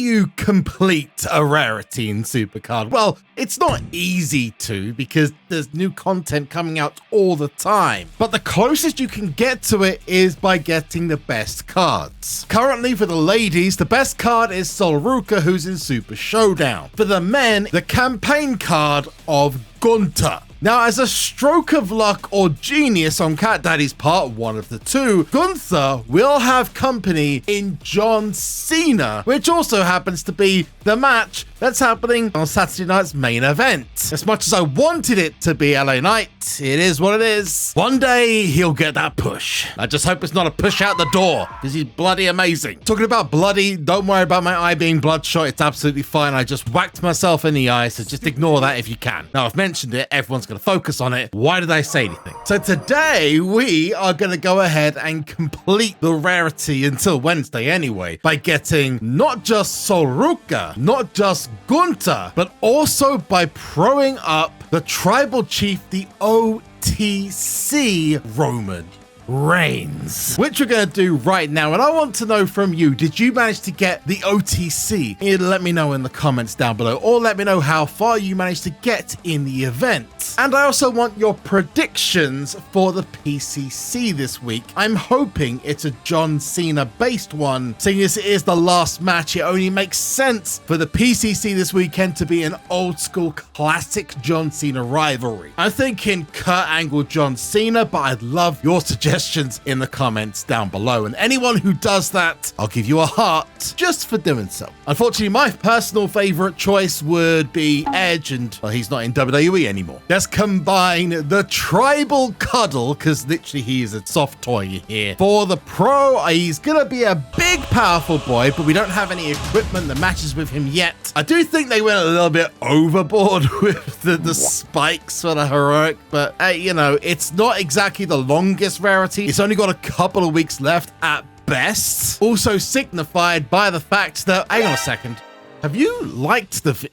you complete a Rarity in SuperCard? Well, it's not easy to because there's new content coming out all the time. But the closest you can get to it is by getting the best cards. Currently for the ladies, the best card is ruca, who's in Super Showdown. For the men, the campaign card of Gunther. Now, as a stroke of luck or genius on Cat Daddy's part, one of the two, Gunther will have company in John Cena, which also happens to be the match that's happening on Saturday night's main event. As much as I wanted it to be LA Knight, it is what it is. One day he'll get that push. I just hope it's not a push out the door because he's bloody amazing. Talking about bloody, don't worry about my eye being bloodshot. It's absolutely fine. I just whacked myself in the eye, so just ignore that if you can. Now, I've mentioned it. Everyone's going to focus on it. Why did I say anything? So today we are going to go ahead and complete the Rarity until Wednesday anyway by getting not just ruca, not just Gunther, but also by proing up the tribal chief, the OTC Roman Reigns, which we're going to do right now. And I want to know from you, did you manage to get the OTC? Let me know in the comments down below, or let me know how far you managed to get in the event. And I also want your predictions for the PCC this week. I'm hoping it's a John Cena based one. Seeing as it is the last match, it only makes sense for the PCC this weekend to be an old school classic John Cena rivalry. I'm thinking Kurt Angle John Cena, but I'd love your suggestions in the comments down below, and anyone who does that, I'll give you a heart just for doing so. Unfortunately, my personal favorite choice would be Edge, and well, he's not in WWE anymore. Let's combine the tribal cuddle, because literally he is a soft toy here. For the pro, he's gonna be a big powerful boy, but we don't have any equipment that matches with him yet. I do think they went a little bit overboard with the spikes for the heroic, but you know, it's not exactly the longest Rarity. It's only got a couple of weeks left at best. Also signified by the fact that, hang on a second, have you liked the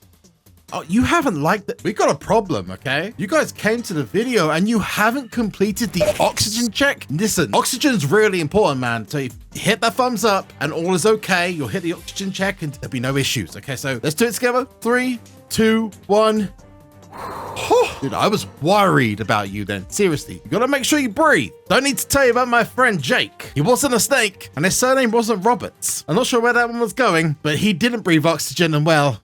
Oh, you haven't liked it. We got a problem, okay? You guys came to the video and you haven't completed the oxygen check. Listen, oxygen's really important, man. So you hit that thumbs up and all is okay. You'll hit the oxygen check and there'll be no issues. Okay, so let's do it together. 3, 2, 1. Dude, I was worried about you then. Seriously, you gotta make sure you breathe. Don't need to tell you about my friend Jake. He wasn't a snake and his surname wasn't Roberts. I'm not sure where that one was going, but he didn't breathe oxygen and well,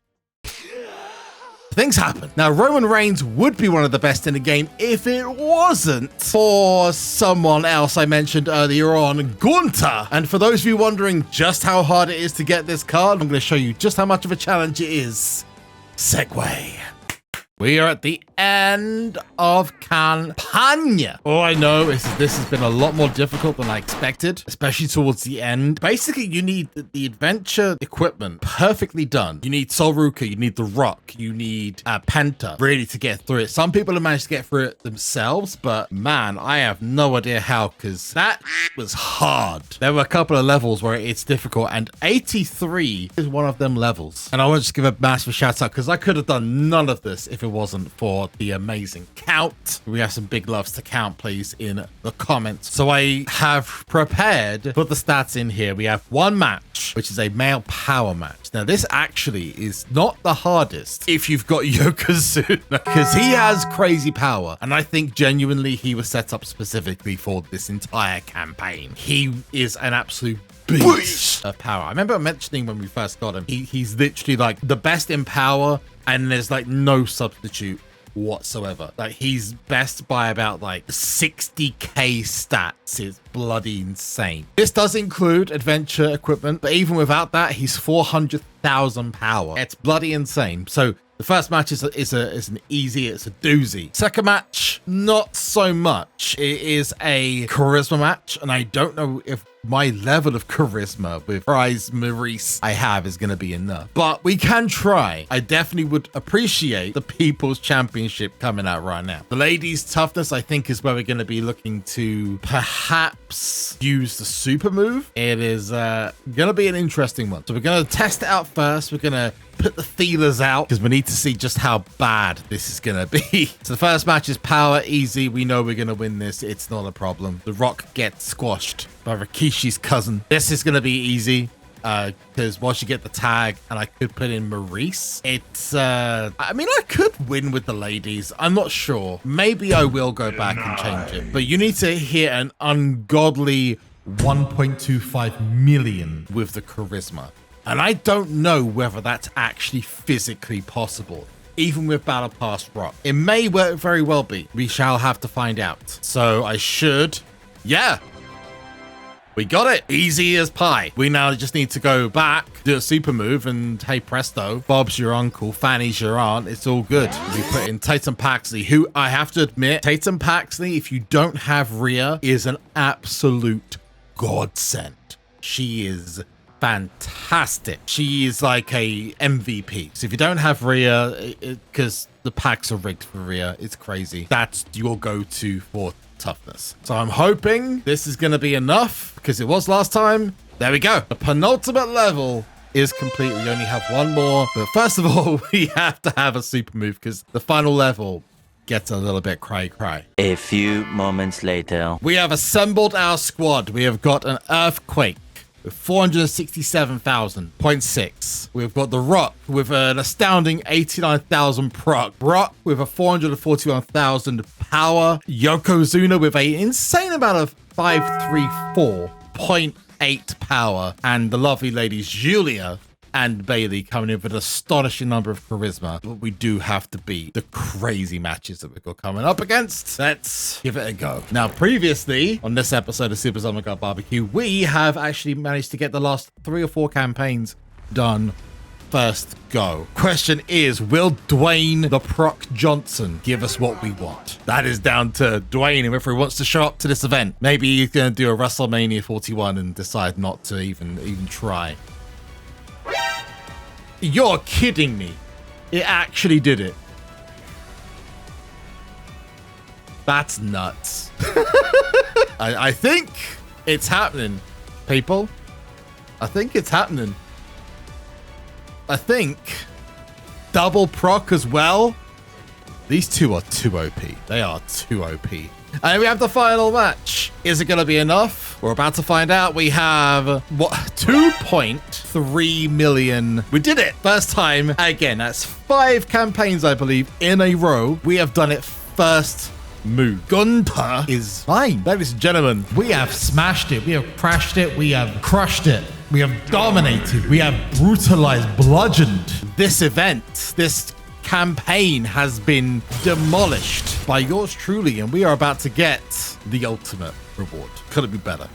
things happen. Now, Roman Reigns would be one of the best in the game if it wasn't for someone else I mentioned earlier on, Gunther. And for those of you wondering just how hard it is to get this card, I'm going to show you just how much of a challenge it is. Segway. We are at the end of Campania. All I know is this has been a lot more difficult than I expected, especially towards the end. Basically, you need the adventure equipment perfectly done. You need ruca, you need the rock, you need Penta really to get through it. Some people have managed to get through it themselves, but man, I have no idea how, because that was hard. There were a couple of levels where it's difficult, and 83 is one of them levels. And I want to just give a massive shout out because I could have done none of this if it wasn't for the amazing Count. We have some big loves to Count, please, in the comments. So I have prepared for the stats in here. We have one match, which is a male power match. Now, this actually is not the hardest if you've got Yokozuna, because he has crazy power. And I think genuinely he was set up specifically for this entire campaign. He is an absolute beast of power. I remember mentioning when we first got him, he's literally like the best in power, and there's like no substitute whatsoever. Like, he's best by about like 60k stats. It's bloody insane. This does include adventure equipment, but even without that, he's 400,000 power. It's bloody insane. So the first match is an easy, it's a doozy. Second match, not so much. It is a charisma match, and I don't know if my level of charisma with Prize Maurice I have is going to be enough, but we can try. I definitely would appreciate the People's Championship coming out right now. The ladies' toughness, I think, is where we're going to be looking to perhaps use the super move. It is going to be an interesting one. So we're going to test it out first. We're going to put the feelers out because we need to see just how bad this is going to be. So the first match is power, easy. We know we're going to win this. It's not a problem. The Rock gets squashed by Rikishi's cousin. This is going to be easy. because once you get the tag, and I could put in Maurice, it's, I mean, I could win with the ladies. I'm not sure. Maybe I will go back and change it, but you need to hit an ungodly 1.25 million with the charisma. And I don't know whether that's actually physically possible, even with Battle Pass Rock. It may very well be. We shall have to find out. So I should, yeah. We got it. Easy as pie. We now just need to go back, do a super move, and hey presto, Bob's your uncle, Fanny's your aunt. It's all good. We put in Tatum Paxley, who I have to admit, Tatum Paxley, if you don't have Rhea, is an absolute godsend. She is fantastic. She is like a MVP. So if you don't have Rhea, because the packs are rigged for Rhea, it's crazy. That's your go-to for toughness. So I'm hoping this is going to be enough, because it was last time. There we go. The penultimate level is complete. We only have one more. But first of all, we have to have a super move, because the final level gets a little bit cry. A few moments later. We have assembled our squad. We have got an Earthquake with 467,000.6. We've got the Rock with an astounding 89,000 proc. Brock with a 441,000 power. Yokozuna with an insane amount of 534.8 power. And the lovely ladies Julia and Bailey coming in with an astonishing number of charisma. But we do have to beat the crazy matches that we've got coming up against. Let's give it a go. Now, previously on this episode of SuperZOMGBBQ, we have actually managed to get the last 3 or 4 campaigns done first go. Question is, will Dwayne the Proc Johnson give us what we want? That is down to Dwayne, and if he wants to show up to this event. Maybe he's going to do a WrestleMania 41 and decide not to even try. You're kidding me. It actually did it. That's nuts. I think it's happening, people. I think it's happening. I think double proc as well. These two are too OP. They are too OP. And we have the final match. Is it going to be enough? We're about to find out. We have, what, 2.3 million. We did it. First time. Again, that's 5 campaigns, I believe, in a row. We have done it first move. Gunther is fine. Ladies and gentlemen, we have smashed it. We have crashed it. We have crushed it. We have dominated. We have brutalized, bludgeoned. This event, this campaign has been demolished by yours truly, and we are about to get the ultimate reward. Could it be better?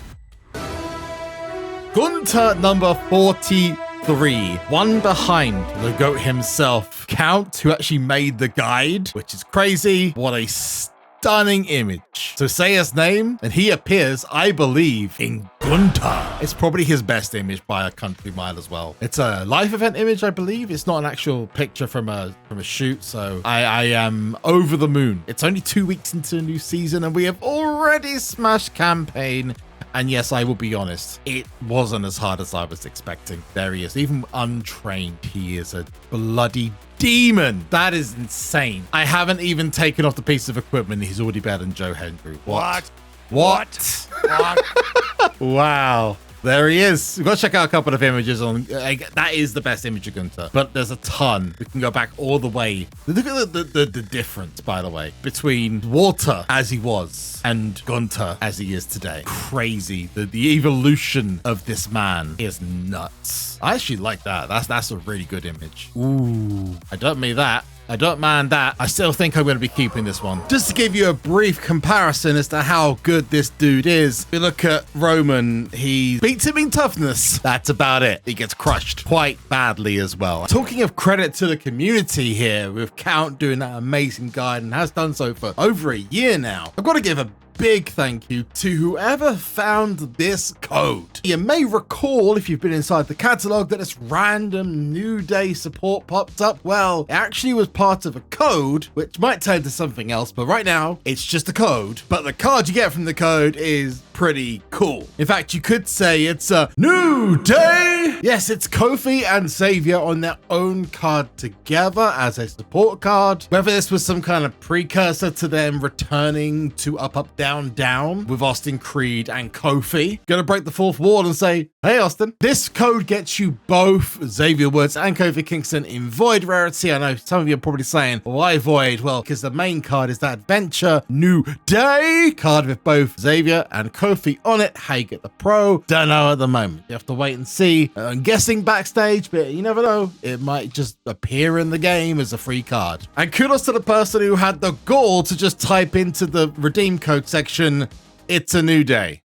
Gunther number 43, one behind the GOAT himself, Count, who actually made the guide, which is crazy. What a stunning image. So say his name, and he appears, I believe, in Gunther. It's probably his best image by a country mile as well. It's a live event image, I believe. It's not an actual picture from a shoot, so I am over the moon. It's only 2 weeks into a new season, and we have already smashed campaign. And yes, I will be honest, it wasn't as hard as I was expecting. There he is. Even untrained, he is a bloody demon. That is insane. I haven't even taken off the piece of equipment. He's already better than Joe Hendry. What? Wow. There he is. We've got to check out a couple of images on. That is the best image of Gunther, but there's a ton. We can go back all the way. Look at the difference, by the way, between Walter as he was and Gunther as he is today. Crazy. The evolution of this man is nuts. I actually like that. That's a really good image. Ooh, I don't mean that. I don't mind that. I still think I'm going to be keeping this one. Just to give you a brief comparison as to how good this dude is. If you look at Roman, he beats him in toughness. That's about it. He gets crushed quite badly as well. Talking of credit to the community here, with Count doing that amazing guide and has done so for over a year now. I've got to give a big thank you to whoever found this code. You may recall, if you've been inside the catalog, that this random New Day support popped up. Well, it actually was part of a code, which might turn to something else, but right now it's just a code. But the card you get from the code is pretty cool. In fact, you could say it's a new day. Yes, it's Kofi and Xavier on their own card together as a support card. Whether this was some kind of precursor to them returning to Up, Up, Down, Down with Austin Creed and Kofi. Gonna break the fourth wall and say, hey, Austin. This code gets you both Xavier Woods and Kofi Kingston in Void Rarity. I know some of you are probably saying, why Void? Well, because the main card is that Adventure New Day card with both Xavier and Kofi on it. How you get the pro? Don't know at the moment. You have to wait and see. I'm guessing backstage, but you never know. It might just appear in the game as a free card. And kudos to the person who had the gall to just type into the redeem code section, it's a new day,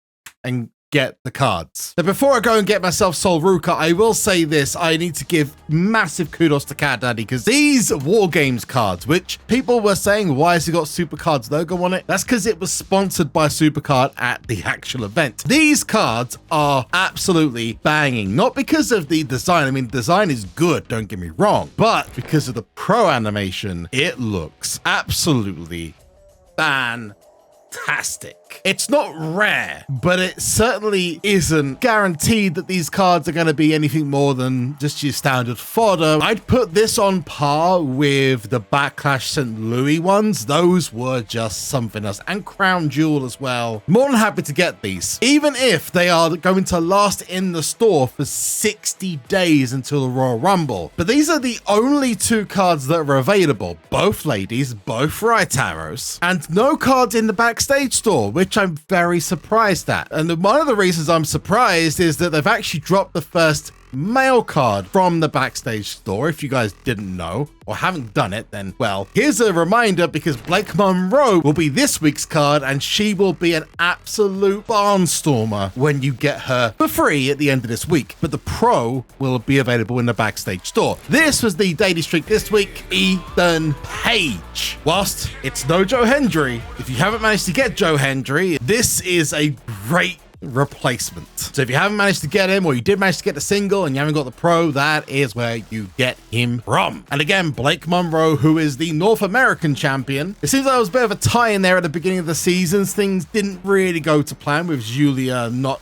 and get the cards. Now, before I go and get myself Sol Ruca, I will say this. I need to give massive kudos to Cat Daddy because these War Games cards, which people were saying, why has it got SuperCard's logo on it? That's because it was sponsored by SuperCard at the actual event. These cards are absolutely banging, not because of the design. I mean, design is good, don't get me wrong, but because of the pro animation, it looks absolutely fantastic. It's not rare, but it certainly isn't guaranteed that these cards are going to be anything more than just your standard fodder. I'd put this on par with the Backlash St. Louis ones. Those were just something else. And Crown Jewel as well. More than happy to get these, even if they are going to last in the store for 60 days until the Royal Rumble. But these are the only two cards that are available. Both ladies, both right arrows, and no cards in the backstage store, which I'm very surprised at. And one of the reasons I'm surprised is that they've actually dropped the first mail card from the backstage store. If you guys didn't know or haven't done it, then well, here's a reminder, because Blake Monroe will be this week's card and she will be an absolute barnstormer when you get her for free at the end of this week. But the pro will be available in the backstage store. This was the daily streak this week, Ethan Page. Whilst it's no Joe Hendry, if you haven't managed to get Joe Hendry, this is a great replacement. So if you haven't managed to get him, or you did manage to get the single and you haven't got the pro, that is where you get him from. And again, Blake Monroe, who is the North American champion. It seems like there was a bit of a tie in there at the beginning of the seasons. Things didn't really go to plan with Julia not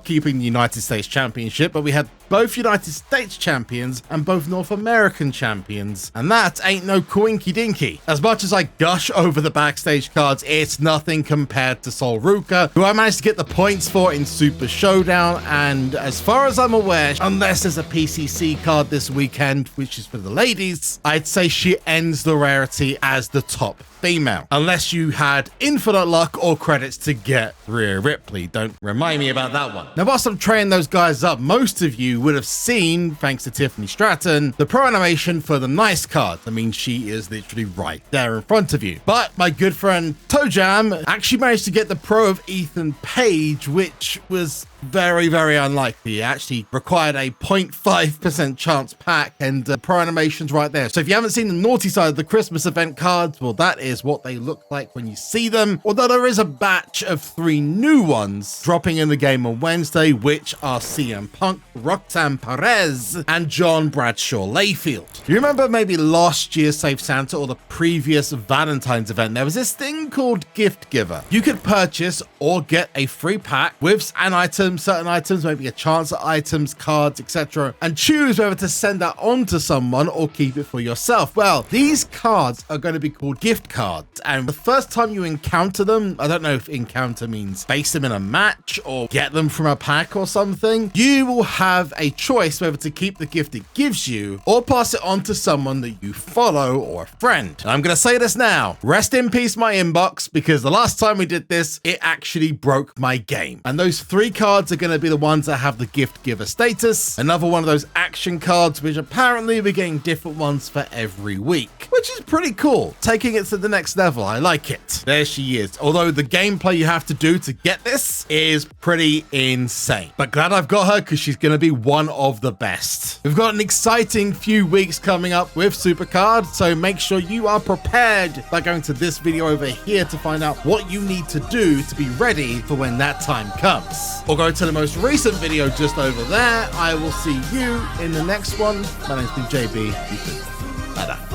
keeping the United States Championship, but we had both United States champions and both North American champions, and that ain't no coinky dinky. As much as I gush over the backstage cards, it's nothing compared to Sol Ruca, who I managed to get the points for in Super Showdown, and as far as I'm aware, unless there's a PCC card this weekend, which is for the ladies, I'd say she ends the Rarity as the top female, unless you had infinite luck or credits to get Rhea Ripley. Don't remind me about that one. Now, whilst I'm training those guys up, most of you would have seen, thanks to Tiffany Stratton, the pro animation for the nice card. I mean, she is literally right there in front of you. But my good friend Toe Jam actually managed to get the pro of Ethan Page, which was very, very unlikely. It actually required a 0.5% chance pack, and pro animations right there. So if you haven't seen the naughty side of the Christmas event cards, well, that is what they look like when you see them. Although there is a batch of 3 new ones dropping in the game on Wednesday, which are CM Punk, Roxanne Perez, and John Bradshaw Layfield. You remember maybe last year's Save Santa or the previous Valentine's event, there was this thing called Gift Giver. You could purchase or get a free pack with an item, certain items, maybe a chance at items, cards, etc., and choose whether to send that on to someone or keep it for yourself. Well, these cards are going to be called gift cards, and the first time you encounter them, I don't know if encounter means face them in a match or get them from a pack or something, you will have a choice whether to keep the gift it gives you or pass it on to someone that you follow or a friend. And I'm going to say this now, rest in peace my inbox, because the last time we did this, it actually broke my game. And those 3 cards are going to be the ones that have the gift giver status. Another one of those action cards, which apparently we're getting different ones for every week, which is pretty cool. Taking it to the next level. I like it. There she is. Although the gameplay you have to do to get this is pretty insane. But glad I've got her, because she's going to be one of the best. We've got an exciting few weeks coming up with SuperCard, so make sure you are prepared by going to this video over here to find out what you need to do to be ready for when that time comes. Or go to the most recent video just over there. I will see you in the next one. My name's been JB. You too. Bye-bye.